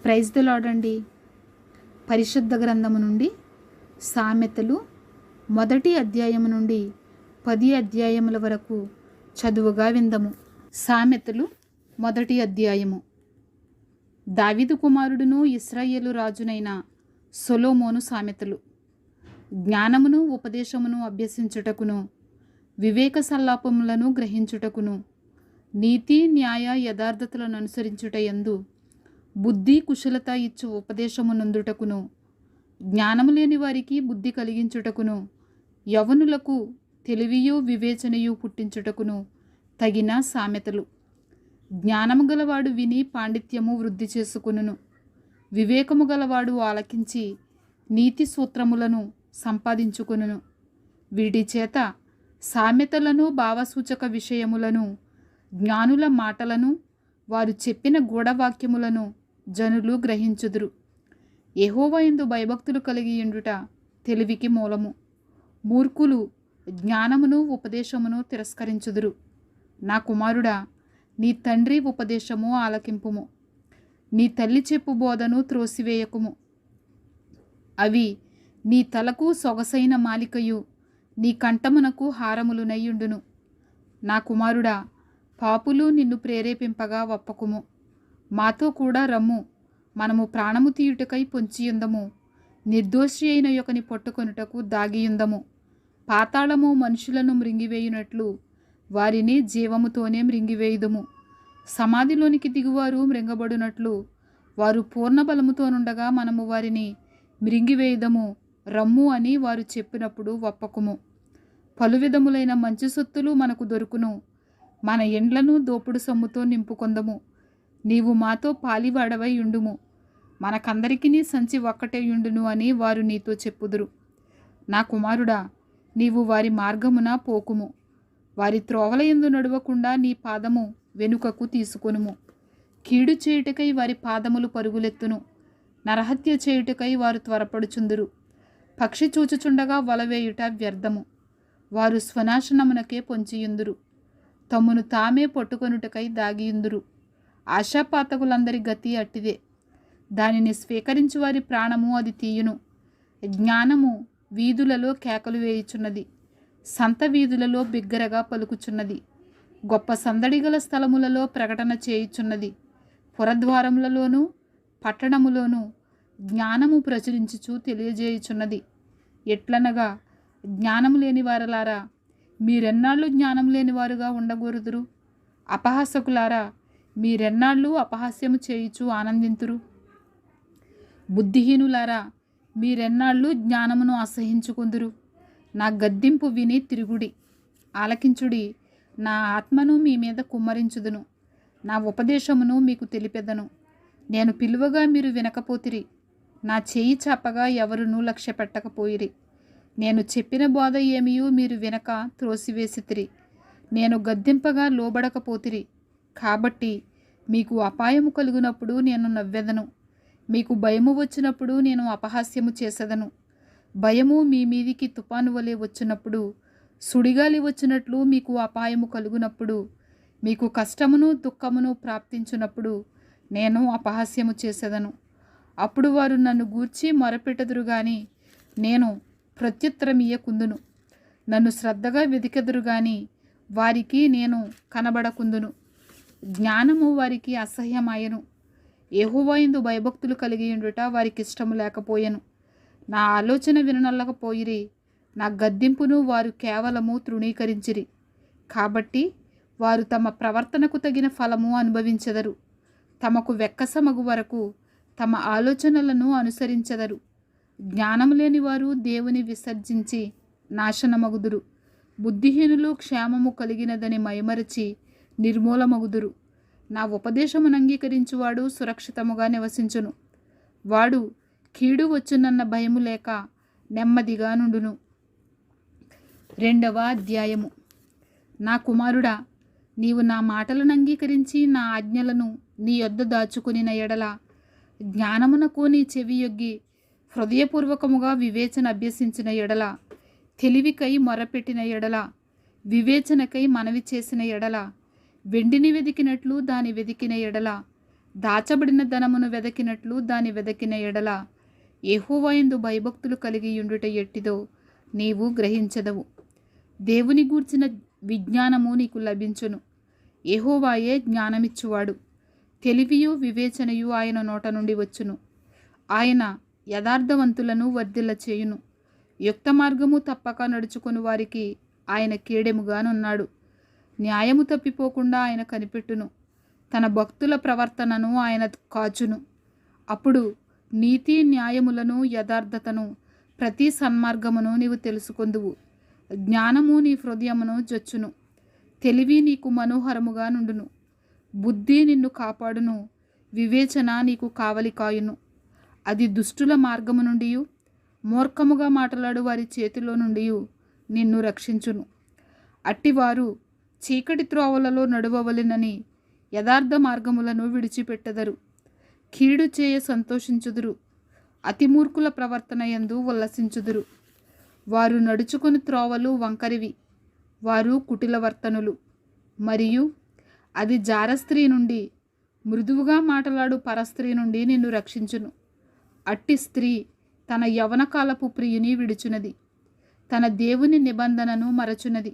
Praise the lord అండి. పరిశుద్ధ గ్రంథము నుండి సామెతలు 1 అధ్యాయము నుండి 10 అధ్యాయముల వరకు చదువుగా విందము. సామెతలు 1 అధ్యాయము. దావీదు కుమారుడును ఇశ్రాయేలు రాజునైన సొలొమోను సామెతలు. జ్ఞానమును ఉపదేశమును అభ్యసించుటకును, వివేక సల్లాపములను గ్రహించుటకును, నీతి న్యాయ యథార్థతలను అనుసరించుట యందు బుద్ధి కుశలత ఇచ్చు ఉపదేశము నందుటకును, జ్ఞానము లేని వారికి బుద్ధి కలిగించుటకును, యవనులకు తెలివియు వివేచనయు పుట్టించుటకును తగిన సామెతలు. జ్ఞానము గలవాడు విని పాండిత్యము వృద్ధి చేసుకును, వివేకము గలవాడు ఆలకించి నీతి సూత్రములను సంపాదించుకును. వీటి చేత సామెతలను, భావసూచక విషయములను, జ్ఞానుల మాటలను, వారు చెప్పిన గూఢవాక్యములను జనులు గ్రహించుదురు. యెహోవా యందు భయభక్తులు కలిగి ఉండుట తెలివికి మూలము. మూర్ఖులు జ్ఞానమును ఉపదేశమును తిరస్కరించుదురు. నా కుమారుడా, నీ తండ్రి ఉపదేశము ఆలకింపుము, నీ తల్లి చెప్పు బోధను త్రోసివేయకుము. అవి నీ తలకు సొగసైన మాలికయు, నీ కంఠమునకు హారములునయ్యుండును. నా కుమారుడా, పాపులు నిన్ను ప్రేరేపింపగా ఒప్పకుము. మాతో కూడా రమ్ము, మనము ప్రాణము తీయుటకై పొంచియుందము. నిర్దోషి అయిన యొకని పట్టుకొనుటకు దాగియుందము. పాతాళము మనుషులను మృంగివేయునట్లు వారిని జీవముతోనే మృంగివేయుదుము. సమాధిలోనికి దిగువారు మృంగబడునట్లు వారు పూర్ణ బలముతోనుండగా మనము వారిని మృంగివేయుదము. రమ్ము అని వారు చెప్పినప్పుడు ఒప్పకుము. పలు విధములైన మంచి సొత్తులు మనకు దొరుకును. మన ఎండ్లను దోపుడు సొమ్ముతో నింపుకొందము. నీవు మాతో పాలివాడవై ఉండుము, మనకందరికీ సంచి ఒక్కటే యుండును అని వారు నీతో చెప్పుదురు. నా కుమారుడా, నీవు వారి మార్గమున పోకుము. వారి త్రోవల యందు నడవకుండా నీ పాదము వెనుకకు తీసుకొనుము. కీడు చేయుటకై వారి పాదములు పరుగులెత్తును, నరహత్య చేయుటకై వారు త్వరపడుచుందురు. పక్షి చూచుచుండగా వలవేయుట వ్యర్థము, వారు స్వనాశనమునకే పొంచియుందురు. తమ్మును తామే పట్టుకొనుటకై దాగియుందురు. ఆశాపాతకులందరి గతి అట్టిదే, దానిని స్వీకరించు వారి ప్రాణము అది తీయును. జ్ఞానము వీధులలో కేకలు వేయుచున్నది, సంత వీధులలో బిగ్గరగా పలుకుచున్నది. గొప్ప సందడిగల స్థలములలో ప్రకటన చేయుచున్నది. పురద్వారములలోనూ పట్టణములోనూ జ్ఞానము ప్రచురించుచు తెలియజేయుచున్నది. ఎట్లనగా, జ్ఞానము లేని వారలారా, మీరెన్నాళ్ళు జ్ఞానం లేనివారుగా ఉండగోరుదురు? అపహాసకులారా, మీరెన్నాళ్ళు అపహాస్యము చేయుచు ఆనందింతురు? బుద్ధిహీనులారా, మీరెన్నాళ్ళు జ్ఞానమును అసహించుకుందురు? నా గద్దింపు విని తిరుగుడి, ఆలకించుడి. నా ఆత్మను మీ మీద కుమ్మరించుదును, నా ఉపదేశమును మీకు తెలిపెదను. నేను పిలువగా మీరు వినకపోతిరి, నా చేయి చాపగా ఎవరునూ లక్ష్య పెట్టకపోయిరి. నేను చెప్పిన బోధ ఏమియూ మీరు వినక త్రోసివేసితిరి. నేను గద్దింపగా లోబడకపోతిరి. కాబట్టి మీకు అపాయము కలుగునప్పుడు నేను నవ్వెదను, మీకు భయము వచ్చినప్పుడు నేను అపహాస్యము చేసేదను. భయము మీ మీదికి తుపాను వలె వచ్చినప్పుడు, సుడిగాలి వచ్చినట్లు మీకు అపాయము కలుగునప్పుడు, మీకు కష్టమును దుఃఖమును ప్రాప్తించునప్పుడు నేను అపహాస్యము చేసేదను. అప్పుడు వారు నన్ను గూర్చి మొరపెట్టదురు గాని నేను ప్రత్యుత్తరమియ్యకుందును. నన్ను శ్రద్ధగా వెదికెదరు గాని వారికి నేను కనబడకుందును. జ్ఞానము వారికి అసహ్యమాయను, యెహోవా యందు భయభక్తులు కలిగి ఉండుట వారికి ఇష్టము లేకపోయెను. నా ఆలోచన విననల్లకపోయిరి, నా గద్దింపును వారు కేవలము తృణీకరించిరి. కాబట్టి వారు తమ ప్రవర్తనకు తగిన ఫలము అనుభవించెదరు. తమకు వెక్కసమగు వరకు తమ ఆలోచనలను అనుసరించెదరు. జ్ఞానము లేని వారు దేవుని విసర్జించి నాశనమగుదురు. బుద్ధిహీనులు క్షేమము కలిగినదని మైమరచి నిర్మూలమగుదురు. నా ఉపదేశమును అంగీకరించువాడు సురక్షితముగా నివసించును. వాడు కీడు వచ్చునన్న భయము లేక నెమ్మదిగా నుండును. 2వ అధ్యాయము. నా కుమారుడా, నీవు నా మాటలను అంగీకరించి నా ఆజ్ఞలను నీ యొద్ద దాచుకునిన ఎడల, జ్ఞానమునకు నీ చెవియొగ్గి హృదయపూర్వకముగా వివేచన అభ్యసించిన ఎడల, తెలివికై మొరపెట్టిన ఎడల, వివేచనకై మనవి చేసిన ఎడల, వెండిని వెదికినట్లు దాని వెదికిన ఎడల, దాచబడిన ధనమును వెదకినట్లు దాని వెదకిన ఎడల యెహోవా యందు భయభక్తులు కలిగి ఉండుట ఎట్టిదో నీవు గ్రహించదవు. దేవుని గూర్చిన విజ్ఞానము నీకు లభించును. యెహోవాయే జ్ఞానమిచ్చువాడు. తెలివియు వివేచనయు ఆయన నోట నుండి వచ్చును. ఆయన యథార్థవంతులను వర్ధిల్ల చేయును. యుక్త మార్గము తప్పక నడుచుకొని వారికి ఆయన కేడెముగానున్నాడు. న్యాయము తప్పిపోకుండా ఆయన కనిపెట్టును. తన భక్తుల ప్రవర్తనను ఆయన కాచును. అప్పుడు నీతి న్యాయములను యథార్థతను ప్రతి సన్మార్గమును నీవు తెలుసుకొందువు. జ్ఞానము నీ హృదయమును జొచ్చును. తెలివి నీకు మనోహరముగా నుండును. బుద్ధి నిన్ను కాపాడును. వివేచన నీకు కావలి కాయును. అది దుష్టుల మార్గము నుండి మూర్ఖముగా మాట్లాడు వారి చేతిలో నుండి నిన్ను రక్షించును. అట్టివారు చీకటి త్రోవలలో నడువవలెనని యథార్థ మార్గములను విడిచిపెట్టెదరు. కీడు చేయ సంతోషించుదురు. అతిమూర్ఖుల ప్రవర్తన యందు ఉల్లసించుదురు. వారు నడుచుకొని త్రోవలు వంకరివి. వారు కుటిలవర్తనులు. మరియు అది జారస్త్రీ నుండి, మృదువుగా మాట్లాడు పరస్త్రీ నుండి నిన్ను రక్షించును. అట్టి స్త్రీ తన యవనకాలపు ప్రియుని విడుచున్నది. తన దేవుని నిబంధనను మరచున్నది.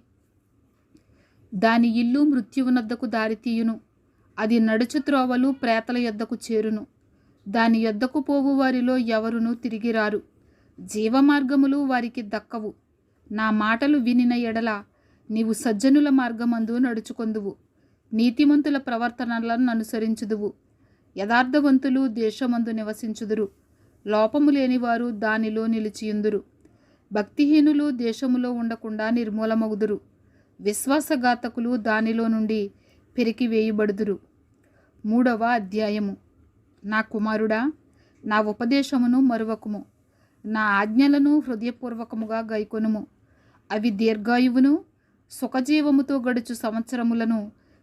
దాని ఇల్లు మృత్యువునద్దకు దారితీయును. అది నడుచు త్రోవలు ప్రేతల యొద్దకు చేరును. దాని యొద్దకు పోవు వారిలో ఎవరునూ తిరిగిరారు. జీవమార్గములు వారికి దక్కవు. నా మాటలు వినిన ఎడల నీవు సజ్జనుల మార్గమందు నడుచుకొందువు. నీతిమంతుల ప్రవర్తనలను అనుసరించుదువు. యథార్థవంతులు దేశమందు నివసించుదురు. లోపము లేనివారు దానిలో నిలిచియుందురు. భక్తిహీనులు దేశములో ఉండకుండా నిర్మూలమగుదురు. విశ్వాసఘాతకులు దానిలో నుండి పెరికివేయబడుదురు. 3వ అధ్యాయము. నా కుమారుడా, నా ఉపదేశమును మరువకుము. నా ఆజ్ఞలను హృదయపూర్వకముగా గైకొనుము. అవి దీర్ఘాయువును సుఖజీవముతో గడుచు సంవత్సరములను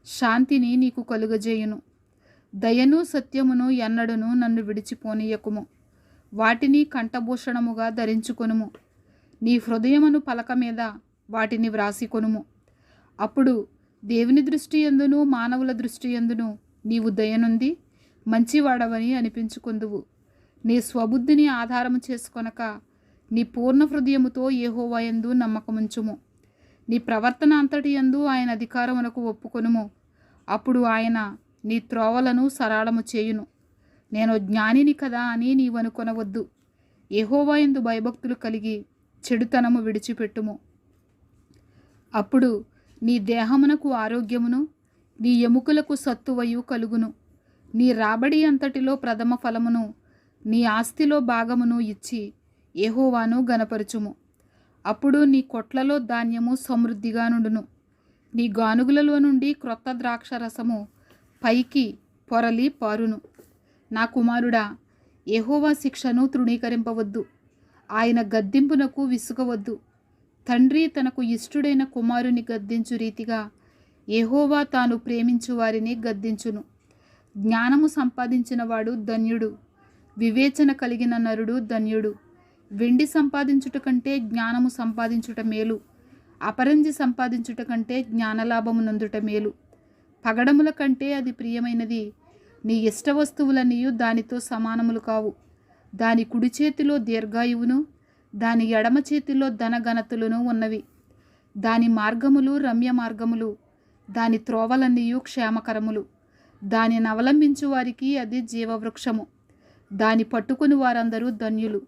శాంతిని నీకు కలుగజేయును. దయను సత్యమును ఎన్నడను నన్ను విడిచిపోనీయకుము. వాటిని కంఠభూషణముగా ధరించుకొనుము. నీ హృదయమును పలక మీద వాటిని వ్రాసికొనుము. అప్పుడు దేవుని దృష్టి యందును మానవుల దృష్టి యందును నీవు దయనుంది మంచివాడవని అనిపించుకొందువు. నీ స్వబుద్ధిని ఆధారము చేసుకొనక నీ పూర్ణ హృదయముతో యెహోవా యందు నమ్మకముంచుము. నీ ప్రవర్తన అంతటి యందు ఆయన అధికారమునకు ఒప్పుకొనుము. అప్పుడు ఆయన నీ త్రోవలను సరళము చేయును. నేను జ్ఞానిని కదా అని నీవనుకొనవద్దు. యెహోవా యందు భయభక్తులు కలిగి చెడుతనము విడిచిపెట్టుము. అప్పుడు నీ దేహమునకు ఆరోగ్యమును నీ ఎముకలకు సత్తువయు కలుగును. నీ రాబడి అంతటిలో ప్రథమ ఫలమును నీ ఆస్తిలో భాగమును ఇచ్చి యెహోవాను గనపరచుము. అప్పుడు నీ కొట్లలో ధాన్యము సమృద్ధిగా నుండును. నీ గానుగులలో నుండి క్రొత్త ద్రాక్షరసము పైకి పొరలి పారును. నా కుమారుడా, యెహోవా శిక్షను తృణీకరింపవద్దు. ఆయన గద్దింపునకు విసుగవద్దు. తండ్రి తనకు ఇష్టుడైన కుమారుని గద్దించు రీతిగా యెహోవా తాను ప్రేమించు వారిని గద్దించును. జ్ఞానము సంపాదించిన వాడు ధన్యుడు. వివేచన కలిగిన నరుడు ధన్యుడు. వెండి సంపాదించుట కంటే జ్ఞానము సంపాదించుట మేలు. అపరంజి సంపాదించుట కంటే జ్ఞానలాభము నొందుట మేలు. పగడముల కంటే అది ప్రియమైనది. నీ ఇష్ట వస్తువులన్నీ దానితో సమానములు కావు. దాని కుడి చేతిలో దీర్ఘాయువును దాని ఎడమ చేతిలో ధనఘనతలను ఉన్నవి. దాని మార్గములు రమ్య మార్గములు. దాని త్రోవలన్నీ క్షేమకరములు. దానిని అవలంబించు వారికి అది జీవవృక్షము. దాని పట్టుకుని వారందరూ ధన్యులు.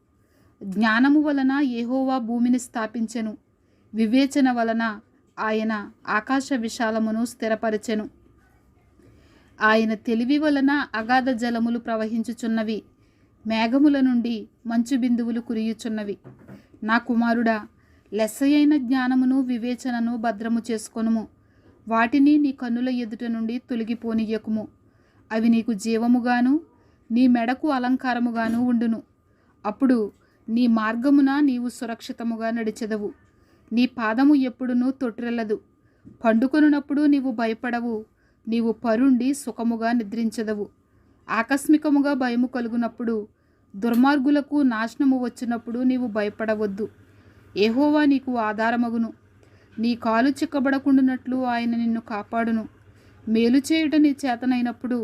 జ్ఞానము వలన యెహోవా భూమిని స్థాపించెను. వివేచన వలన ఆయన ఆకాశ విశాలమును స్థిరపరచెను. ఆయన తెలివి వలన అగాధ జలములు ప్రవహించుచున్నవి. మేఘముల నుండి మంచు బిందువులు కురియుచున్నవి. నా కుమారుడా, లెస్సయైన జ్ఞానమును వివేచనను భద్రము చేసుకొనుము. వాటిని నీ కన్నుల ఎదుట నుండి తొలగిపోనీయకుము. అవి నీకు జీవముగాను నీ మెడకు అలంకారముగాను ఉండును. అప్పుడు నీ మార్గమున నీవు సురక్షితముగా నడిచెదవు. నీ పాదము ఎప్పుడునూ తొట్రెల్లదు. పండుకొనున్నప్పుడు నీవు భయపడవు. నీవు పరుండి సుఖముగా నిద్రించెదవు. ఆకస్మికముగా భయము కలుగునప్పుడు, దుర్మార్గులకు నాశనము వచ్చినప్పుడు నీవు భయపడవద్దు. యెహోవా నీకు ఆధారమగును. నీ కాలు చిక్కబడకుండునట్లు ఆయన నిన్ను కాపాడును. మేలు చేయుట నీ చేతనైనప్పుడు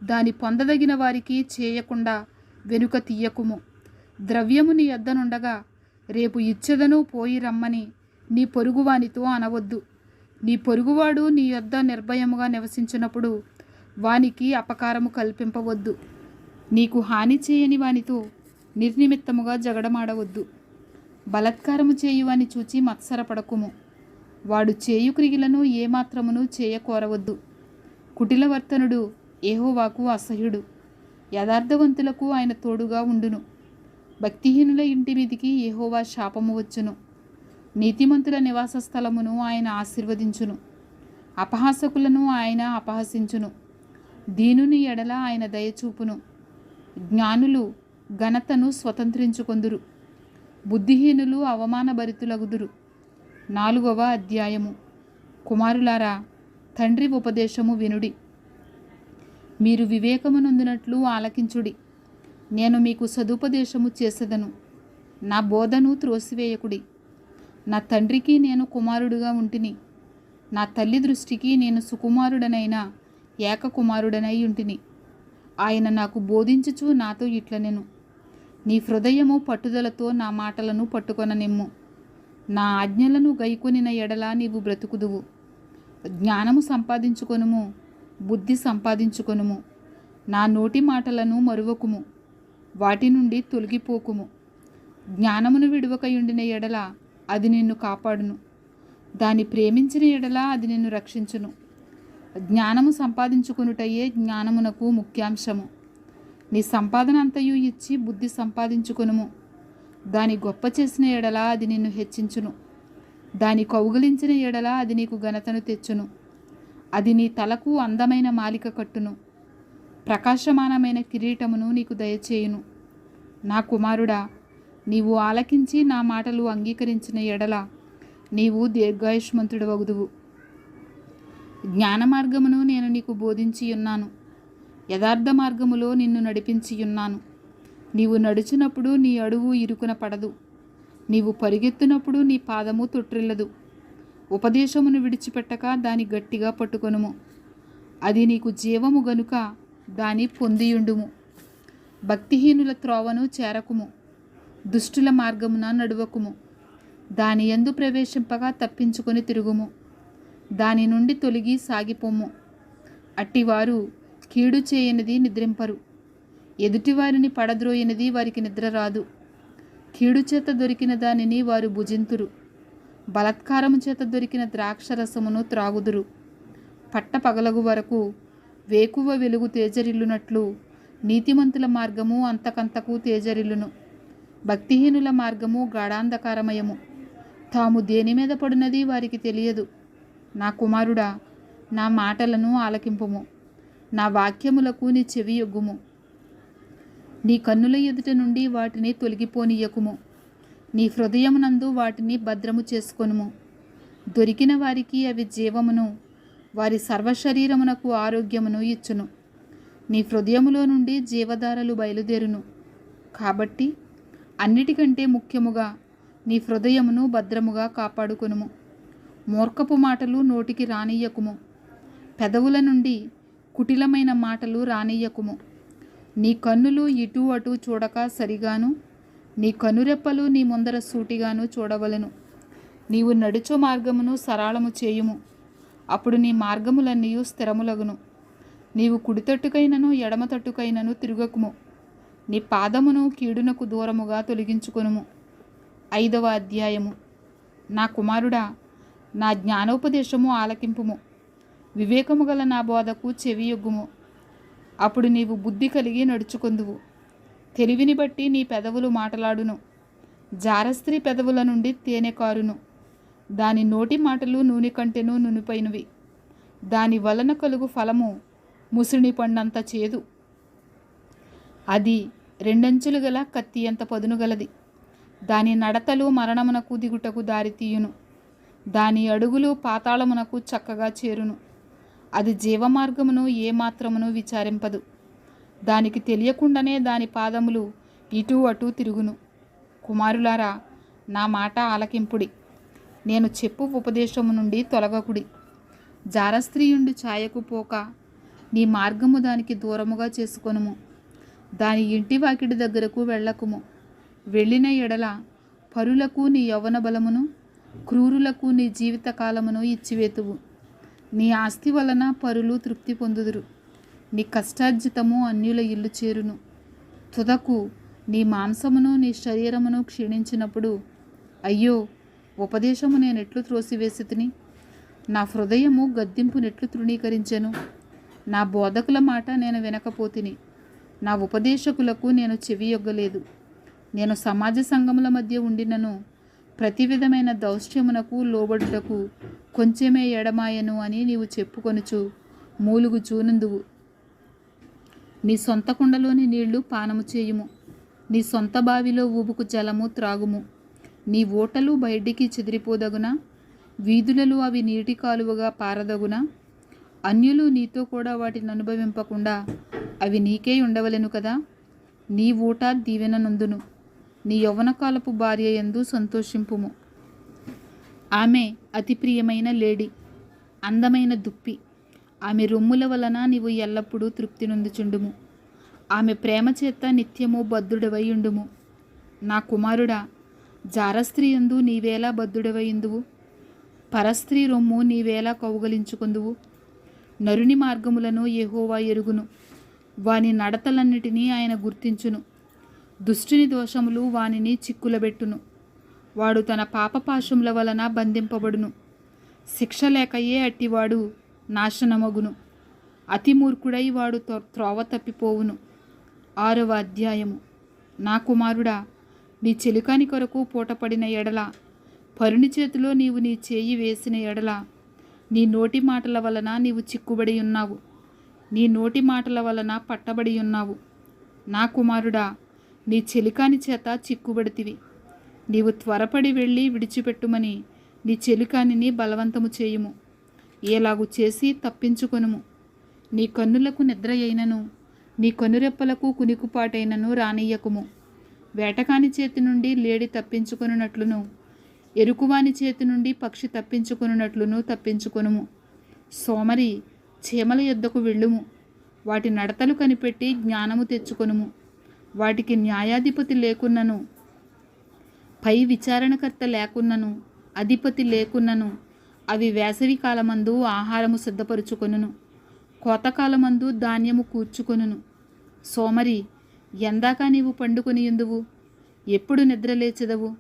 దాని పొందదగిన వారికి చేయకుండా వెనుక తీయకుము. ద్రవ్యము నీ యొద్దనుండగా రేపు ఇచ్చెదను పోయి రమ్మని నీ పొరుగువానితో అనవద్దు. నీ పొరుగువాడు నీ యొద్ద నిర్భయముగా నివసించినప్పుడు వానికి అపకారము కల్పింపవద్దు. నీకు హాని చేయని వానితో నిర్నిమిత్తముగా జగడమాడవద్దు. బలత్కారము చేయువాని చూచి మత్సరపడకుము. వాడు చేయు క్రియలను ఏమాత్రమును చేయకోరవద్దు. కుటిలవర్తనుడు యెహోవాకు అసహ్యుడు. యథార్థవంతులకు ఆయన తోడుగా ఉండును. భక్తిహీనుల ఇంటి మీదికి యెహోవా శాపము వచ్చును. నీతిమంతుల నివాస స్థలమును ఆయన ఆశీర్వదించును. అపహాసకులను ఆయన అపహసించును. దీనుని ఎడల ఆయన దయచూపును. జ్ఞానులు ఘనతను స్వతంత్రించుకొందురు. బుద్ధిహీనులు అవమానభరితులగుదురు. 4వ అధ్యాయము. కుమారులారా, తండ్రి ఉపదేశము వినుడి. మీరు వివేకమునందునట్లు ఆలకించుడి. నేను మీకు సదుపదేశము చేసేదను. నా బోధను త్రోసివేయకుడి. నా తండ్రికి నేను కుమారుడుగా ఉంటిని. నా తల్లి దృష్టికి నేను సుకుమారుడనైన ఏకకుమారుడనై ఉంటిని. ఆయన నాకు బోధించుచు నాతో ఇట్లనెను, నీ హృదయము పట్టుదలతో నా మాటలను పట్టుకొననిమ్ము. నా ఆజ్ఞలను గైకొనిన ఎడల నీవు బ్రతుకుదువు. జ్ఞానము సంపాదించుకొనుము, బుద్ధి సంపాదించుకొనుము. నా నోటి మాటలను మరువకుము, వాటి నుండి తొలగిపోకుము. జ్ఞానమును విడువకయుండిన ఎడల అది నిన్ను కాపాడును. దాన్ని ప్రేమించిన ఎడల అది నిన్ను రక్షించును. జ్ఞానము సంపాదించుకొనుటయే జ్ఞానమునకు ముఖ్యాంశము. నీ సంపాదన అంతయు ఇచ్చి బుద్ధి సంపాదించుకొనుము. దాని గొప్ప చేసిన ఎడల అది నిన్ను హెచ్చించును. దాని కౌగిలించిన ఎడల అది నీకు ఘనతను తెచ్చును. అది నీ తలకు అందమైన మాలిక కట్టును. ప్రకాశమానమైన కిరీటమును నీకు దయచేయును. నా కుమారుడా, నీవు ఆలకించి నా మాటలు అంగీకరించిన ఎడల నీవు దీర్ఘాయుష్మంతుడవగుదువు. జ్ఞాన మార్గమును నేను నీకు బోధించి ఉన్నాను. యథార్థ మార్గములో నిన్ను నడిపించి ఉన్నాను. నీవు నడిచినప్పుడు నీ అడుగు ఇరుకున పడదు. నీవు పరిగెత్తునప్పుడు నీ పాదము తొట్టిల్లదు. ఉపదేశమును విడిచిపెట్టక దాని గట్టిగా పట్టుకొనుము. అది నీకు జీవము గనుక దాని పొందియుండుము. భక్తిహీనుల త్రోవను చేరకుము. దుష్టుల మార్గమున నడువకుము. దాని యందు ప్రవేశింపగా తప్పించుకొని తిరుగుము. దాని నుండి తొలగి సాగిపోము. అట్టివారు కీడు చేయనిది నిద్రింపరు. ఎదుటివారిని పడద్రోయినది వారికి నిద్ర రాదు. కీడు చేత దొరికిన దానిని వారు భుజింతురు. బలత్కారము చేత దొరికిన ద్రాక్షరసమును త్రాగుదురు. పట్ట పగలగు వరకు వేకువ వెలుగు తేజరిల్లునట్లు నీతిమంతుల మార్గము అంతకంతకు తేజరిల్లును. భక్తిహీనుల మార్గము గాఢాంధకారమయము. తాము దేని మీద పడినది వారికి తెలియదు. నా కుమారుడా, నా మాటలను ఆలకింపుము. నా వాక్యములకు నీ చెవి యొగ్గుము. నీ కన్నుల ఎదుట నుండి వాటిని తొలగిపోనీయకుము. నీ హృదయమునందు వాటిని భద్రము చేసుకొనుము. దొరికిన వారికి అవి జీవమును, వారి సర్వశరీరమునకు ఆరోగ్యమును ఇచ్చును. నీ హృదయములో నుండి జీవధారలు బయలుదేరును. కాబట్టి అన్నిటికంటే ముఖ్యముగా నీ హృదయమును భద్రముగా కాపాడుకొనుము. మూర్ఖపు మాటలు నోటికి రానియ్యకుము. పెదవుల నుండి కుటిలమైన మాటలు రానియ్యకుము. నీ కన్నులు ఇటు అటు చూడక సరిగాను, నీ కనురెప్పలు నీ ముందర సూటిగాను చూడవలెను. నీవు నడుచు మార్గమును సరళము చేయుము. అప్పుడు నీ మార్గములన్నీ స్థిరములగును. నీవు కుడి తట్టుకైనను ఎడమ తట్టుకైనను తిరుగకుము. నీ పాదమును కీడునకు దూరముగా తొలగించుకొనుము. 5వ అధ్యాయము. నా కుమారుడా, నా జ్ఞానోపదేశము ఆలకింపుము. వివేకము గల నా బోధకు చెవియొగ్గుము. అప్పుడు నీవు బుద్ధి కలిగి నడుచుకొందువు. తెలివిని బట్టి నీ పెదవులు మాటలాడును. జారస్త్రీ పెదవుల నుండి తేనె కారును. దాని నోటి మాటలు నూనె కంటెను నునిపైనవి. దాని వలన కలుగు ఫలము ముసిని పండంత చేదు. అది 2 అంచులు గల కత్తి అంత పదును గలది. దాని నడతలు మరణమునకు దిగుటకు దారితీయును. దాని అడుగులు పాతాళమునకు చక్కగా చేరును. అది జీవమార్గమును ఏమాత్రమును విచారింపదు. దానికి తెలియకుండానే దాని పాదములు ఇటు అటు తిరుగును. కుమారులారా, నా మాట ఆలకింపుడి. నేను చెప్పు ఉపదేశము నుండి తొలగకుడి. జారస్త్రీయుండి ఛాయకు పోక నీ మార్గము దానికి దూరముగా చేసుకొనుము. దాని ఇంటి వాకిడి దగ్గరకు వెళ్ళకుము. వెళ్ళిన ఎడల పరులకు నీ యవ్వన బలమును, క్రూరులకు నీ జీవిత కాలమును ఇచ్చివేతువు. నీ ఆస్తి వలన పరులు తృప్తి పొందుదురు. నీ కష్టార్జితము అన్యుల ఇల్లు చేరును. తుదకు నీ మాంసమును నీ శరీరమును క్షీణించినప్పుడు, అయ్యో, ఉపదేశము నేనెట్లు త్రోసివేసితిని, నా హృదయము గద్దింపునెట్లు తృణీకరించెను. నా బోధకుల మాట నేను వినకపోతిని, నా ఉపదేశకులకు నేను చెవియొగ్గలేదు. నేను సమాజ సంఘముల మధ్య ఉండినను ప్రతి విధమైన దౌష్ట్యమునకు లోబడుటకు కొంచెమే ఎడమాయను అని నీవు చెప్పుకొనుచు మూలుగు చూనుందువు. నీ సొంత కుండలోని నీళ్లు పానము చేయుము. నీ సొంత బావిలో ఊబుకు జలము త్రాగుము. నీ ఓటలు బయటికి చెదిరిపోదగునా? వీధులలో అవి నీటి కాలువగా పారదగునా? అన్యులు నీతో కూడా వాటిని అనుభవింపకుండా అవి నీకే ఉండవలెను కదా. నీ ఊట దీవెననందును. నీ యవ్వనకాలపు భార్య యందు సంతోషింపుము. ఆమె అతి ప్రియమైన లేడి, అందమైన దుప్పి. ఆమె రొమ్ముల వలన నీవు ఎల్లప్పుడూ తృప్తి నొందుచుండుము. ఆమె ప్రేమ చేత నిత్యము బద్ధుడవై ఉండుము. నా కుమారుడా, జారస్త్రీ యందు నీవేలా బద్ధుడవైందువు? పరస్త్రీ రొమ్ము నీవేలా కౌగలించుకుందువు? నరుని మార్గములను యెహోవా ఎరుగును. వాని నడతలన్నిటినీ ఆయన గుర్తించును. దుష్టుని దోషములు వానిని చిక్కులబెట్టును. వాడు తన పాపపాశముల వలన బంధింపబడును. శిక్ష లేకయే అట్టివాడు నాశనమగును. అతి మూర్ఖుడై వాడు త్రోవ తప్పిపోవును. 6వ అధ్యాయము. నా కుమారుడా, నీ చెలికాని కొరకు పూటపడిన ఎడల, పరుని చేతిలో నీవు నీ చేయి వేసిన ఎడల, నీ నోటి మాటల వలన నీవు చిక్కుబడి ఉన్నావు. నీ నోటి మాటల వలన పట్టబడి ఉన్నావు. నా కుమారుడా, నీ చెలికాని చేత చిక్కుబడితివి. నీవు త్వరపడి వెళ్ళి విడిచిపెట్టుమని నీ చెలికానిని బలవంతము చేయుము. ఏలాగు చేసి తప్పించుకొనుము. నీ కన్నులకు నిద్ర అయినను, నీ కనురెప్పలకు కునికుపాటైనను రానియ్యకుము. వేటకాని చేతి నుండి లేడి తప్పించుకొనున్నట్లును, ఎరుకువాని చేతి నుండి పక్షి తప్పించుకొనున్నట్లును తప్పించుకొనుము. సోమరి, చీమల యొద్దకు వెళ్ళుము. వాటి నడతలు కనిపెట్టి జ్ఞానము తెచ్చుకొనుము. వాటికి న్యాయాధిపతి లేకున్నను, పై విచారణకర్త లేకున్నను, అధిపతి లేకున్నను, అవి వేసవి కాలమందు ఆహారము సిద్ధపరుచుకొనును, కోతకాలమందు ధాన్యము కూర్చుకొనును. సోమరి, ఎందాక నీవు పండుకొనియుందువు? ఎప్పుడు నిద్రలేచెదవు?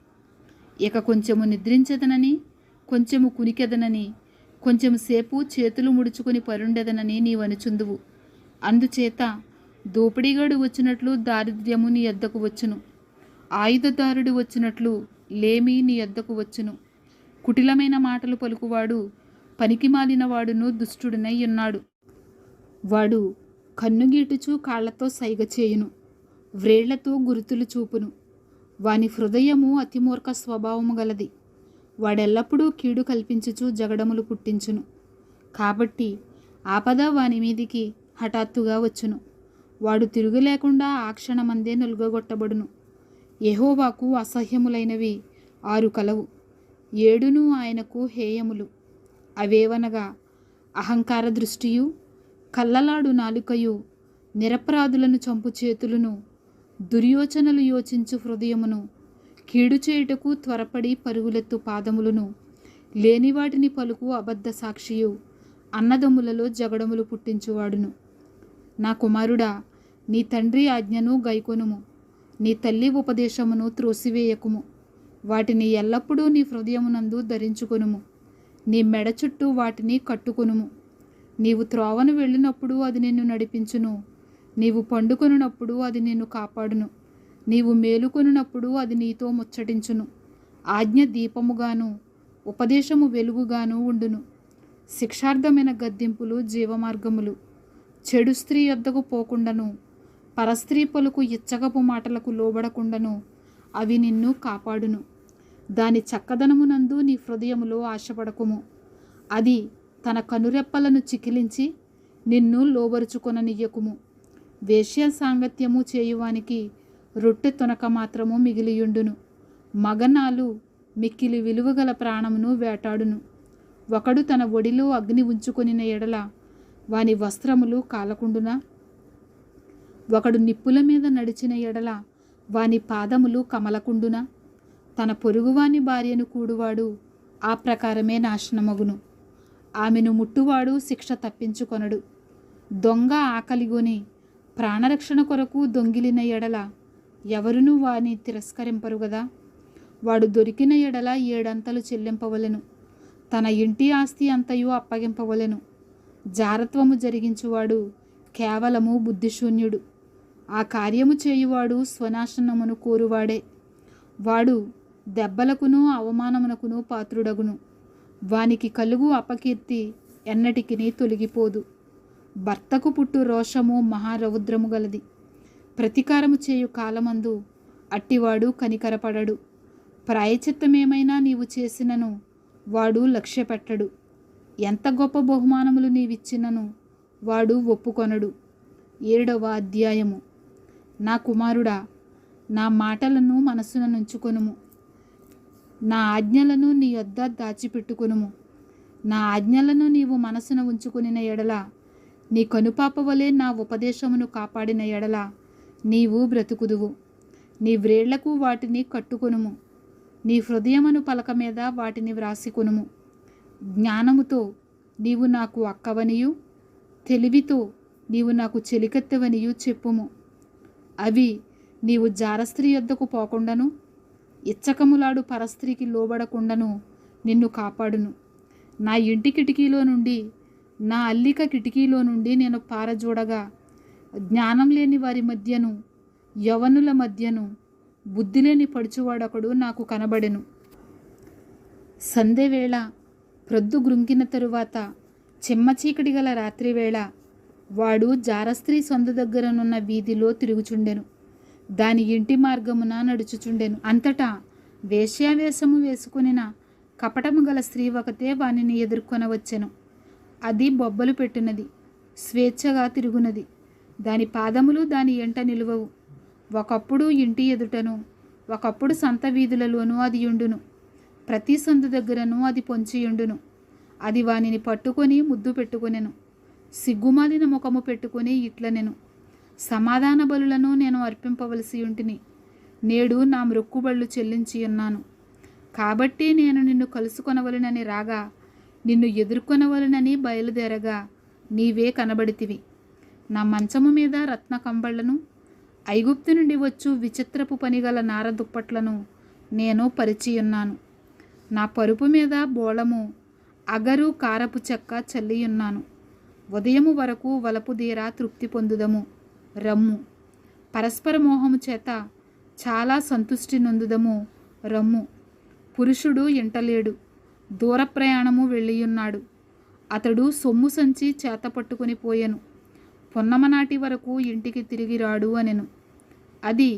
ఇక కొంచెము నిద్రించెదనని, కొంచెము కునికెదనని, కొంచెము సేపు చేతులు ముడుచుకొని పరుండెదనని నీవనుచుందువు. అందుచేత దోపిడీగాడు వచ్చినట్లు దారిద్ర్యము నీ యొద్దకు వచ్చును. ఆయుధదారుడు వచ్చినట్లు లేమి నీ యొద్దకు వచ్చును. కుటిలమైన మాటలు పలుకువాడు పనికిమాలిన వాడును దుష్టుడనై ఉన్నాడు. వాడు కన్నుగీటుచు కాళ్లతో సైగ చేయును, వ్రేళ్లతో గురుతులు చూపును. వాని హృదయము అతిమూర్ఖ స్వభావము గలది. వాడెల్లప్పుడూ కీడు కల్పించుచు జగడములు పుట్టించును. కాబట్టి ఆపద వాని మీదికి హఠాత్తుగా వచ్చును. వాడు తిరుగులేకుండా ఆ క్షణమందే నలుగగొట్టబడును. యెహోవాకు అసహ్యములైనవి 6 కలవు, 7 ఆయనకు హేయములు. అవేవనగా అహంకార దృష్టియు, కల్లలాడు నాలుకయు, నిరపరాధులను చంపు చేతులను, దుర్యోచనలు యోచించు హృదయమును, కీడు చేయుటకు త్వరపడి పరుగులెత్తు పాదములను, లేనివాటిని పలుకు అబద్ధ సాక్షియు, అన్నదమ్ములలో జగడములు పుట్టించువాడును. నా కుమారుడా, నీ తండ్రి ఆజ్ఞను గైకొనుము. నీ తల్లి ఉపదేశమును త్రోసివేయకుము. వాటిని ఎల్లప్పుడూ నీ హృదయమునందు ధరించుకొనుము. నీ మెడ చుట్టూ వాటిని కట్టుకొనుము. నీవు త్రోవను వెళ్ళినప్పుడు అది నిన్ను నడిపించును. నీవు పండుకొనున్నప్పుడు అది నిన్ను కాపాడును. నీవు మేలుకొనున్నప్పుడు అది నీతో ముచ్చటించును. ఆజ్ఞ దీపముగాను, ఉపదేశము వెలుగుగాను ఉండును. శిక్షార్థమైన గద్దింపులు జీవమార్గములు. చెడు స్త్రీ యొద్దకు పోకుండాను, పరస్త్రీ పలుకు ఇచ్చగపు మాటలకు లోబడకుండాను అవి నిన్ను కాపాడును. దాని చక్కదనమునందు నీ హృదయములో ఆశపడకుము. అది తన కనురెప్పలను చికిలించి నిన్ను లోబరుచుకొననియ్యకుము. వేశ్య సాంగత్యము చేయువానికి రొట్టె తొనక మాత్రము మిగిలియుండును. మగనాలు మిక్కిలి విలువగల ప్రాణమును వేటాడును. ఒకడు తన ఒడిలో అగ్ని ఉంచుకొనిన ఎడల వాని వస్త్రములు కాలకుండునా? ఒకడు నిప్పుల మీద నడిచిన ఎడల వాని పాదములు కమలకుండునా? తన పొరుగువాని భార్యను కూడువాడు ఆ ప్రకారమే నాశనమగును. ఆమెను ముట్టువాడు శిక్ష తప్పించుకొనడు. దొంగ ఆకలిగొని ప్రాణరక్షణ కొరకు దొంగిలిన ఎడల ఎవరునూ వాని తిరస్కరింపరు గదా. వాడు దొరికిన ఎడల 7 అంతలు చెల్లింపవలెను. తన ఇంటి ఆస్తి అంతయు అప్పగింపవలెను. జారత్వము జరిగించువాడు కేవలము బుద్ధిశూన్యుడు. ఆ కార్యము చేయువాడు స్వనాశనమును కోరువాడే. వాడు దెబ్బలకును అవమానమునకును పాత్రుడగును. వానికి కలుగు అపకీర్తి ఎన్నటికిని తొలగిపోదు. భర్తకు పుట్టు రోషము మహారౌద్రము గలది. ప్రతీకారము చేయు కాలమందు అట్టివాడు కనికరపడడు. ప్రాయచిత్తమేమైనా నీవు చేసినను వాడు లక్ష్యపెట్టడు. ఎంత గొప్ప బహుమానములు నీవిచ్చినను వాడు ఒప్పుకొనడు. 7వ అధ్యాయము. నా కుమారుడా, నా మాటలను మనసున నుంచుకొనుము. నా ఆజ్ఞలను నీ యొద్ద దాచిపెట్టుకొనుము. నా ఆజ్ఞలను నీవు మనసున ఉంచుకొనిన ఎడల, నీ కనుపాప వలె నా ఉపదేశమును కాపాడిన ఎడల నీవు బ్రతుకుదువు. నీ వ్రేళ్లకు వాటిని కట్టుకొనుము. నీ హృదయమును పలక మీద వాటిని వ్రాసికొనుము. జ్ఞానముతో నీవు నాకు అక్కవనియు, తెలివితో నీవు నాకు చెలికత్తెవనియు చెప్పుము. అవి నీవు జారస్త్రీ యొద్దకు పోకుండాను, ఇచ్చకములాడు పరస్త్రీకి లోబడకుండాను నిన్ను కాపాడును. నా ఇంటి కిటికీలో నుండి, నా అల్లిక కిటికీలో నుండి నేను పారజూడగా, జ్ఞానం లేని వారి మధ్యను, యవనుల మధ్యను బుద్ధిలేని పడుచువాడొకడు నాకు కనబడెను. సంధ్యవేళ ప్రొద్దు గ్రుంకిన తరువాత చెమ్మ చీకటి గల రాత్రివేళ వాడు జారస్త్రీ సొంత దగ్గరనున్న వీధిలో తిరుగుచుండెను. దాని ఇంటి మార్గమున నడుచుచుండెను. అంతటా వేశ్యావేషము వేసుకునిన కపటము గల స్త్రీ ఒకతే వానిని ఎదుర్కొనవచ్చెను. అది బొబ్బలు పెట్టినది, స్వేచ్ఛగా తిరుగునది. దాని పాదములు దాని ఎంట నిలువవు. ఒకప్పుడు ఇంటి ఎదుటను, ఒకప్పుడు సంత వీధులలోనూ అది యుండును. ప్రతి సందు దగ్గరను అది పొంచియుండును. అది వానిని పట్టుకొని ముద్దు పెట్టుకొనెను. సిగ్గుమాలిన ముఖము పెట్టుకొని ఇట్లనెను, సమాధాన బలులను నేను అర్పింపవలసి ఉంటిని. నేడు నా మ్రొక్కుబళ్ళు చెల్లించి ఉన్నాను. కాబట్టి నేను నిన్ను కలుసుకొనవలనని రాగా, నిన్ను ఎదుర్కొనవలనని బయలుదేరగా నీవే కనబడితివి. నా మంచము మీద రత్న కంబళ్లను, ఐగుప్తు నుండి వచ్చు విచిత్రపు పనిగల నార దుప్పట్లను నేను పరిచియున్నాను. నా పరుపు మీద బోళము, అగరు, కారపు చెక్క చల్లియున్నాను. ఉదయము వరకు వలపుదీర తృప్తి పొందుదము. రమ్ము, పరస్పర మోహము చేత చాలా సంతుష్టి నొందుదము. రమ్ము. పురుషుడు ఇంటలేడు, దూర ప్రయాణము వెళ్ళియున్నాడు. అతడు సొమ్ము సంచి చేత పట్టుకొని పోయెను. పొన్నమనాటి వరకు ఇంటికి తిరిగి రాడు అనెను. అది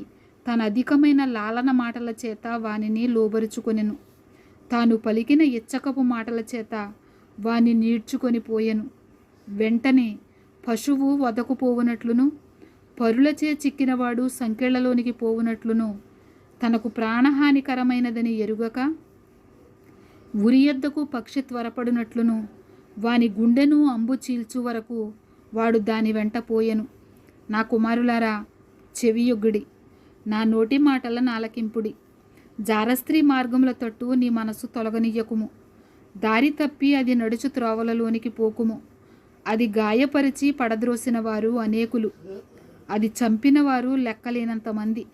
తన అధికమైన లాలన మాటల చేత వానిని లోబరుచుకొనెను. తాను పలికిన ఇచ్చకపు మాటల చేత వాని నీడ్చుకొని పోయెను. వెంటనే పశువు వదకు పోవునట్లును, పరులచే చిక్కినవాడు సంకెళ్లలోనికి పోవునట్లును, తనకు ప్రాణహానికరమైనదని ఎరుగక ఉరియద్దకు పక్షి త్వరపడినట్లును, వాని గుండెను అంబు చీల్చు వరకు వాడు దాని వెంట పోయెను. నా కుమారులారా, చెవియొగ్గుడి, నా నోటి మాటల నాలకింపుడి. జారస్త్రీ మార్గముల తట్టు నీ మనసు తొలగనియ్యకుము. దారి తప్పి అది నడుచు త్రోవలలోనికి పోకుము. అది గాయపరిచి పడద్రోసిన వారు అనేకులు, అది చంపిన వారు లెక్కలేనంతమంది.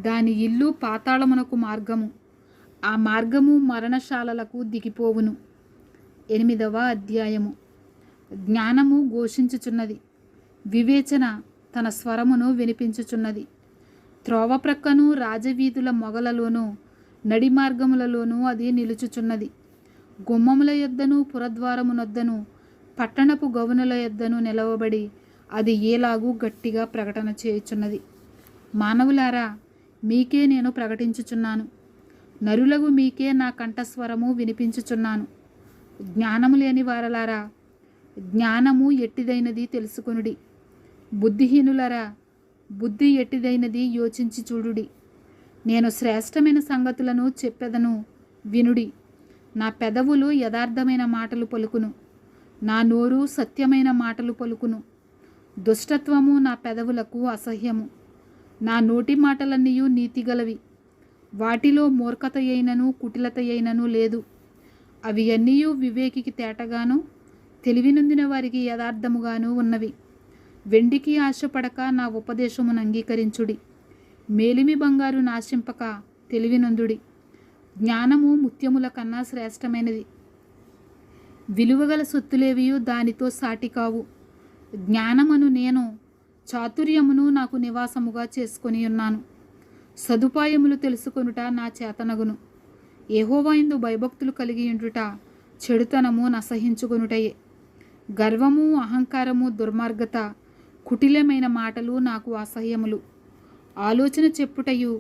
దాని ఇల్లు పాతాళమునకు మార్గము, ఆ మార్గము మరణశాలలకు దిగిపోవును. 8వ అధ్యాయము. జ్ఞానము ఘోషించుచున్నది, వివేచన తన స్వరమును వినిపించుచున్నది. త్రోవ ప్రక్కను, రాజవీధుల మొగలలోనూ, నడి మార్గములలోనూ అది నిలుచుచున్నది. గుమ్మముల యొద్దను, పురద్వారమునొద్దను, పట్టణపు గవునుల యొద్దను నిలవబడి అది ఏలాగూ గట్టిగా ప్రకటన చేయుచున్నది. మానవులారా, మీకే నేను ప్రకటించుచున్నాను. నరులగు మీకే నా కంఠస్వరము వినిపించుచున్నాను. జ్ఞానము లేని వారలారా, జ్ఞానము ఎట్టిదైనది తెలుసుకొనుడి. బుద్ధిహీనులరా, బుద్ధి ఎట్టిదైనది యోచించి చూడుడి. నేను శ్రేష్టమైన సంగతులను చెప్పెదను, వినుడి. నా పెదవులు యథార్థమైన మాటలు పలుకును. నా నోరు సత్యమైన మాటలు పలుకును. దుష్టత్వము నా పెదవులకు అసహ్యము. నా నోటి మాటలన్నీ నీతిగలవి. వాటిలో మూర్ఖత అయినను కుటిలత అయినను లేదు. అవి అన్నీ వివేకికి తేటగాను తెలివి నొందిన వారికి యథార్థముగాను ఉన్నవి. వెండికి ఆశపడక నా ఉపదేశమును అంగీకరించుడి. మేలిమి బంగారు నాశింపక తెలివి నొందుడి. జ్ఞానము ముత్యముల కన్నా శ్రేష్టమైనది. విలువగల సొత్తులేవియు దానితో సాటి కావు. జ్ఞానమును నేను చాతుర్యమును నాకు నివాసముగా చేసుకొని ఉన్నాను. సదుపాయములు తెలుసుకొనుట నా చేతనగును. యెహోవా యందు భయభక్తులు కలిగి ఉండుట చెడుతనము నసహించుకొనుటయే. గర్వము అహంకారము దుర్మార్గత కుటిలమైన మాటలు నాకు అసహ్యములు. ఆలోచన చెప్పుటయు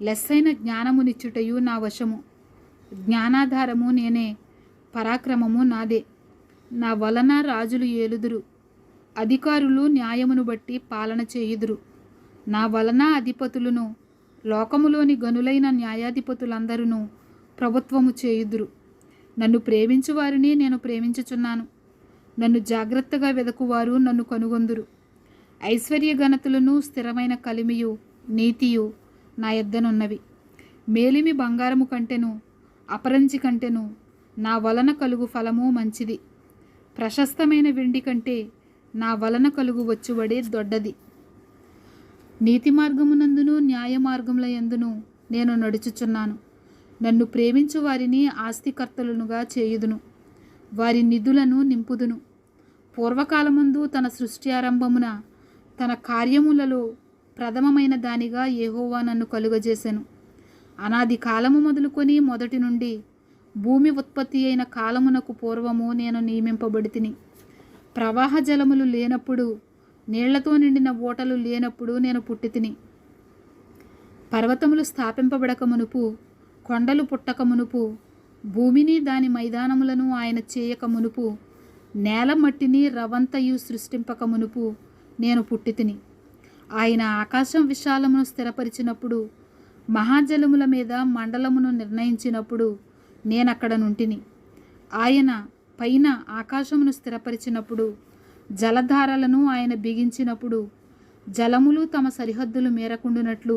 లెస్సైన జ్ఞానమునిచ్చుటయు నా వశము. జ్ఞానాధారము నేనే, పరాక్రమము నాదే. నా వలన రాజులు ఏలుదురు, అధికారులు న్యాయమును బట్టి పాలన చేయుదురు. నా వలన అధిపతులను, లోకములోని గనులైన న్యాయాధిపతులందరూ ప్రభుత్వము చేయుదురు. నన్ను ప్రేమించు వారిని నేను ప్రేమించుచున్నాను. నన్ను జాగ్రత్తగా వెదకువారు నన్ను కనుగొందురు. ఐశ్వర్య ఘనతలను స్థిరమైన కలిమియు నీతియు నా యొద్దనున్నవి. మేలిమి బంగారము కంటెను అపరంజి కంటెను నా వలన కలుగు ఫలము మంచిది. ప్రశస్తమైన వెండి కంటే నా వలన కలుగు వచ్చుబడి దొడ్డది. నీతి మార్గమునందును న్యాయ మార్గముల యందును నేను నడుచుచున్నాను. నన్ను ప్రేమించు వారిని ఆస్తికర్తలుగా చేయుదును. వారి నిధులను నింపుదును. పూర్వకాలమందు తన సృష్టి ఆరంభమున తన కార్యములలో ప్రథమమైన దానిగా యెహోవా నన్ను కలుగజేసెను. అనాది కాలము మొదలుకొని మొదటి నుండి భూమి ఉత్పత్తి అయిన కాలమునకు పూర్వము నేను నియమింపబడితిని. ప్రవాహ జలములు లేనప్పుడు, నీళ్లతో నిండిన ఓటలు లేనప్పుడు నేను పుట్టితిని. పర్వతములు స్థాపింపబడక మునుపు, కొండలు పుట్టక మునుపు, భూమిని దాని మైదానములను ఆయన చేయక మునుపు, నేల మట్టిని రవంతయు సృష్టింపక మునుపు నేను పుట్టితిని. ఆయన ఆకాశం విశాలమును స్థిరపరిచినప్పుడు, మహాజలముల మీద మండలమును నిర్ణయించినప్పుడు నేనక్కడ నుంటిని. ఆయన పైన ఆకాశమును స్థిరపరిచినప్పుడు, జలధారలను ఆయన బిగించినప్పుడు, జలములు తమ సరిహద్దులు మేరకుండునట్లు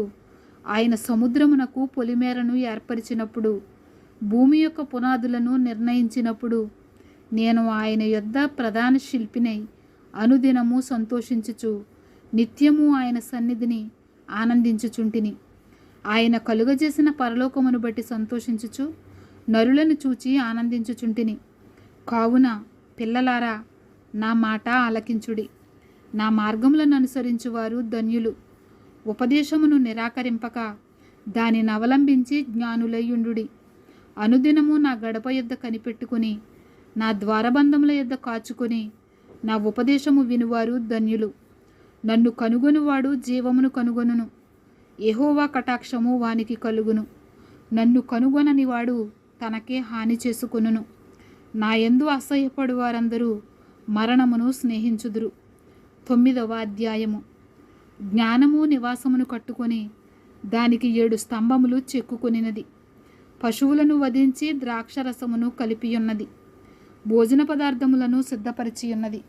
ఆయన సముద్రమునకు పొలిమేరను ఏర్పరిచినప్పుడు, భూమి యొక్క పునాదులను నిర్ణయించినప్పుడు, నేను ఆయన యొద్ద ప్రధాన శిల్పినై అనుదినము సంతోషించుచు నిత్యము ఆయన సన్నిధిని ఆనందించుచుంటిని. ఆయన కలుగజేసిన పరలోకమును బట్టి సంతోషించుచు నరులను చూచి ఆనందించుచుంటిని. కావున పిల్లలారా, నా మాట ఆలకించుడి. నా మార్గములను అనుసరించువారు ధన్యులు. ఉపదేశమును నిరాకరింపక దానిని అవలంబించి జ్ఞానులయ్యుండుడి. అనుదినము నా గడప యొద్ద కనిపెట్టుకుని, నా ద్వారబంధముల యొద్ద కాచుకొని నా ఉపదేశము వినువారు ధన్యులు. నన్ను కనుగొనువాడు జీవమును కనుగొనును. యెహోవా కటాక్షము వానికి కలుగును. నన్ను కనుగొనని వాడు తనకే హాని చేసుకొనును. నా యందు అసహ్యపడు వారందరూ మరణమును స్నేహించుదురు. 9వ అధ్యాయము. జ్ఞానము నివాసమును కట్టుకొని దానికి 7 స్తంభములు చెక్కుకొనినది. పశువులను వధించి ద్రాక్షరసమును కలిపియున్నది. భోజన పదార్థములను సిద్ధపరిచియున్నది.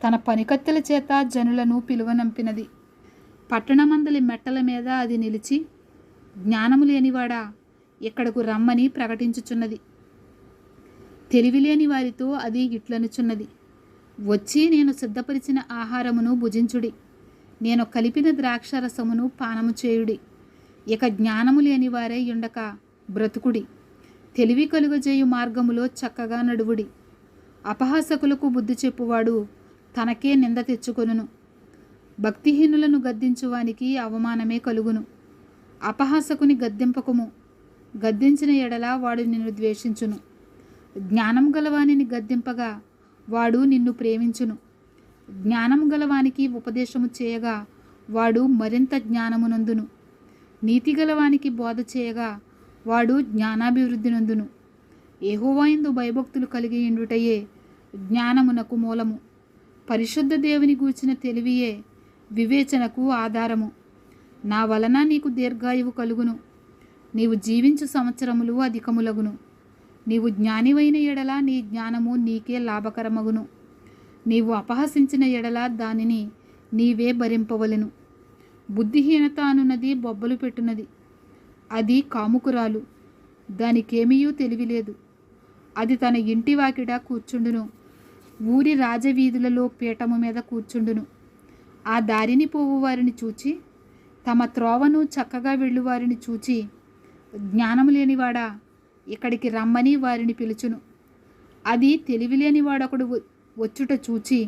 తన పనికత్తెల చేత జనులను పిలువనంపినది. పట్టణమందలి మెట్టల మీద అది నిలిచి, జ్ఞానము లేనివాడా ఇక్కడకు రమ్మని ప్రకటించుచున్నది. తెలివి లేని వారితో అది ఇట్లనుచున్నది, వచ్చి నేను సిద్ధపరిచిన ఆహారమును భుజించుడి, నేను కలిపిన ద్రాక్షరసమును పానము చేయుడి. ఇక జ్ఞానము లేని వారై ఉండక బ్రతుకుడి. తెలివి కలుగజేయు మార్గములో చక్కగా నడువుడి. అపహాసకులకు బుద్ధి చెప్పువాడు తనకే నింద తెచ్చుకొనును. భక్తిహీనులను గద్దించువానికి అవమానమే కలుగును. అపహాసకుని గద్దింపకము, గద్దించిన ఎడల వాడు నిన్ను ద్వేషించును. జ్ఞానం గలవానిని గద్దింపగా వాడు నిన్ను ప్రేమించును. జ్ఞానం గలవానికి ఉపదేశము చేయగా వాడు మరింత జ్ఞానమునందును. నీతి గలవానికి బోధ చేయగా వాడు జ్ఞానాభివృద్ధి నందును. యెహోవా యందు భయభక్తులు కలిగి ఉండుటయే జ్ఞానమునకు మూలము. పరిశుద్ధ దేవుని గూర్చిన తెలివియే వివేచనకు ఆధారము. నా వలన నీకు దీర్ఘాయువు కలుగును. నీవు జీవించు సంవత్సరములు అధికములగును. నీవు జ్ఞానివైన ఎడల నీ జ్ఞానము నీకే లాభకరమగును. నీవు అపహసించిన ఎడల దానిని నీవే భరింపవలెను. బుద్ధిహీనత అనున్నది బొబ్బలు పెట్టున్నది. అది కాముకురాలు, దానికేమీయూ తెలివిలేదు. అది తన ఇంటి వాకిట కూర్చుండును, ఊరి రాజవీధులలో పీఠము మీద కూర్చుండును. ఆ దారిని పోవు వారిని చూచి, తమ త్రోవను చక్కగా వెళ్ళువారిని చూచి, జ్ఞానము లేనివాడా, ఇక్కడికి రమ్మని వారిని పిలుచును. అది తెలివిలేని వాడొకడు వచ్చుట చూచి,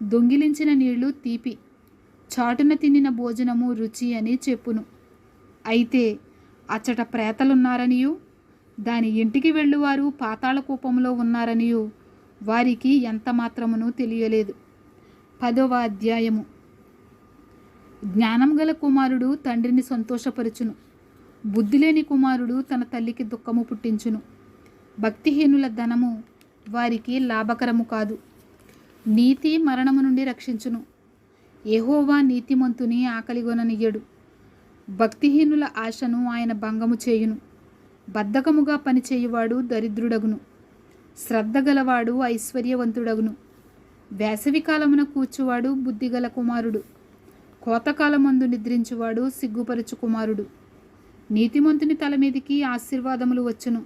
దొంగిలించిన నీళ్లు తీపి, చాటున తినిన భోజనము రుచి అని చెప్పును. అయితే అచ్చట ప్రేతలున్నారనియు, దాని ఇంటికి వెళ్ళువారు పాతాళ కూపంలో ఉన్నారనియు వారికి ఎంత మాత్రమును తెలియలేదు. 10వ అధ్యాయము. జ్ఞానం గల కుమారుడు తండ్రిని సంతోషపరచును, బుద్ధిలేని కుమారుడు తన తల్లికి దుఃఖము పుట్టించును. భక్తిహీనుల ధనము వారికి లాభకరము కాదు. నీతి మరణము నుండి రక్షించును, యెహోవా నీతిమంతుని ఆకలిగొననియ్యడు. భక్తిహీనుల ఆశను ఆయన భంగము చేయును. బద్ధకముగా పనిచేయువాడు దరిద్రుడగును, శ్రద్ధ గలవాడు ఐశ్వర్యవంతుడగును. వేసవికాలమున కూర్చువాడు బుద్ధిగల కుమారుడు, కోతకాలమందు నిద్రించువాడు సిగ్గుపరచు కుమారుడు. నీతిమంతుని తల మీదికి ఆశీర్వాదములు వచ్చును,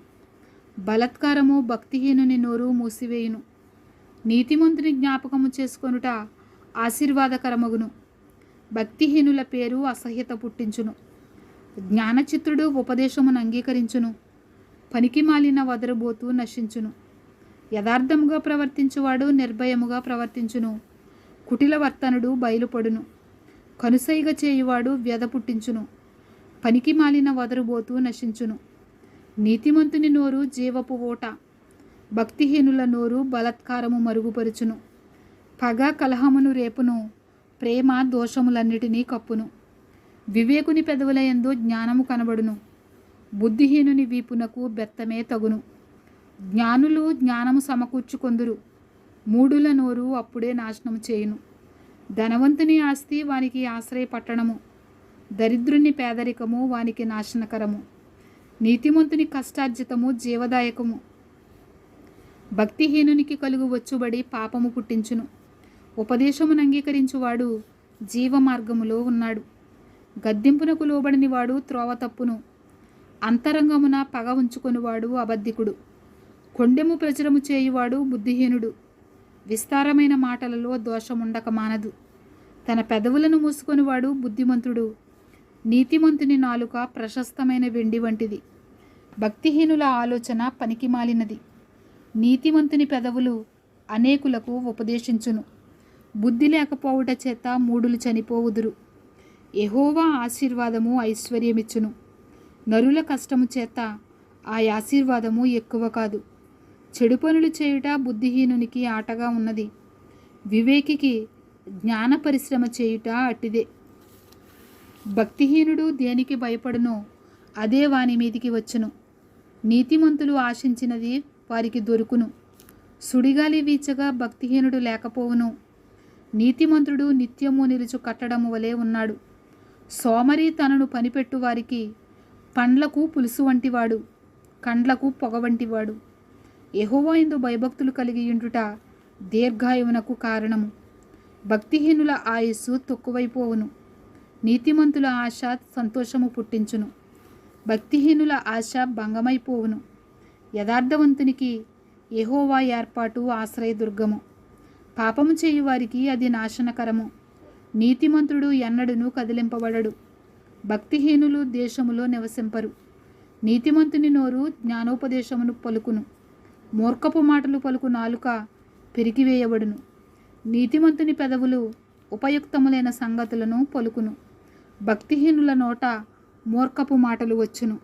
బలత్కారము భక్తిహీనుని నోరు మూసివేయును. నీతిమంతుని జ్ఞాపకము చేసుకొనుట ఆశీర్వాదకరమగును, భక్తిహీనుల పేరు అసహ్యత పుట్టించును. జ్ఞానచిత్రుడు ఉపదేశమును అంగీకరించును, పనికిమాలిన వదరబోతూ నశించును. యథార్థముగా ప్రవర్తించువాడు నిర్భయముగా ప్రవర్తించును, కుటిల వర్తనుడు బయలుపడును. కనుసైగ చేయువాడు వ్యధ పుట్టించును, పనికిమాలిన వదరుబోతూ నశించును. నీతిమంతుని నోరు జీవపు ఓట, భక్తిహీనుల నోరు బలత్కారము మరుగుపరుచును. పగ కలహమును రేపును, ప్రేమ దోషములన్నిటినీ కప్పును. వివేకుని పెదవుల యందు జ్ఞానము కనబడును, బుద్ధిహీనుని వీపునకు బెత్తమే తగును. జ్ఞానులు జ్ఞానము సమకూర్చుకొందురు, మూఢుల నోరు అప్పుడే నాశనము చేయును. ధనవంతుని ఆస్తి వానికి ఆశ్రయ పట్టణము, దరిద్రుని పేదరికము వానికి నాశనకరము. నీతిమంతుని కష్టార్జితము జీవదాయకము, భక్తిహీనునికి కలుగు వచ్చుబడి పాపము పుట్టించును. ఉపదేశమును అంగీకరించువాడు జీవమార్గములో ఉన్నాడు, గద్దింపునకు లోబడిని వాడు త్రోవ తప్పును. అంతరంగమున పగ ఉంచుకొనివాడు అబద్ధికుడు, కొండెము ప్రచురము చేయువాడు బుద్ధిహీనుడు. విస్తారమైన మాటలలో దోషముండక మానదు, తన పెదవులను మూసుకొనివాడు బుద్ధిమంతుడు. నీతిమంతుని నాలుక ప్రశస్తమైన వెండి వంటిది, భక్తిహీనుల ఆలోచన పనికిమాలినది. నీతిమంతుని పెదవులు అనేకులకు ఉపదేశించును, బుద్ధి లేకపోవుట చేత మూఢులు చనిపోవుదురు. యెహోవా ఆశీర్వాదము ఐశ్వర్యమిచ్చును, నరుల కష్టము చేత ఆ ఆశీర్వాదము ఎక్కువ కాదు. చెడు పనులు చేయుట బుద్ధిహీనునికి ఆటగా ఉన్నది, వివేకికి జ్ఞాన పరిశ్రమ చేయుట అట్టిదే. భక్తిహీనుడు దేనికి భయపడునో అదే వాని మీదికి వచ్చును, నీతిమంతులు ఆశించినది వారికి దొరుకును. సుడిగాలి వీచగా భక్తిహీనుడు లేకపోవును, నీతిమంతుడు నిత్యము నిలుచు కట్టడము వలె ఉన్నాడు. సోమరి తనను పనిపెట్టు వారికి పండ్లకు పులుసు వంటివాడు, కండ్లకు పొగ వంటివాడు. యెహోవా యందు భయభక్తులు కలిగి ఉండుట దీర్ఘాయువునకు కారణము. భక్తిహీనుల ఆయుస్సు తక్కువైపోవును, నీతిమంతుల ఆశ సంతోషము పుట్టించును. భక్తిహీనుల ఆశ భంగమైపోవును, యథార్థవంతునికి యెహోవా ఏర్పాటు ఆశ్రయదుర్గము. పాపము చేయువారికి అది నాశనకరము, నీతిమంతుడు ఎన్నడూను కదిలింపబడడు. భక్తిహీనులు దేశములో నివసింపరు, నీతిమంతుని నోరు జ్ఞానోపదేశమును పలుకును. మూర్ఖపు మాటలు పలుకు నాలుక పెరికివేయబడును, నీతిమంతుని పెదవులు ఉపయుక్తములైన సంగతులను పలుకును. భక్తిహీనుల నోట మూర్ఖపు మాటలు వచ్చును.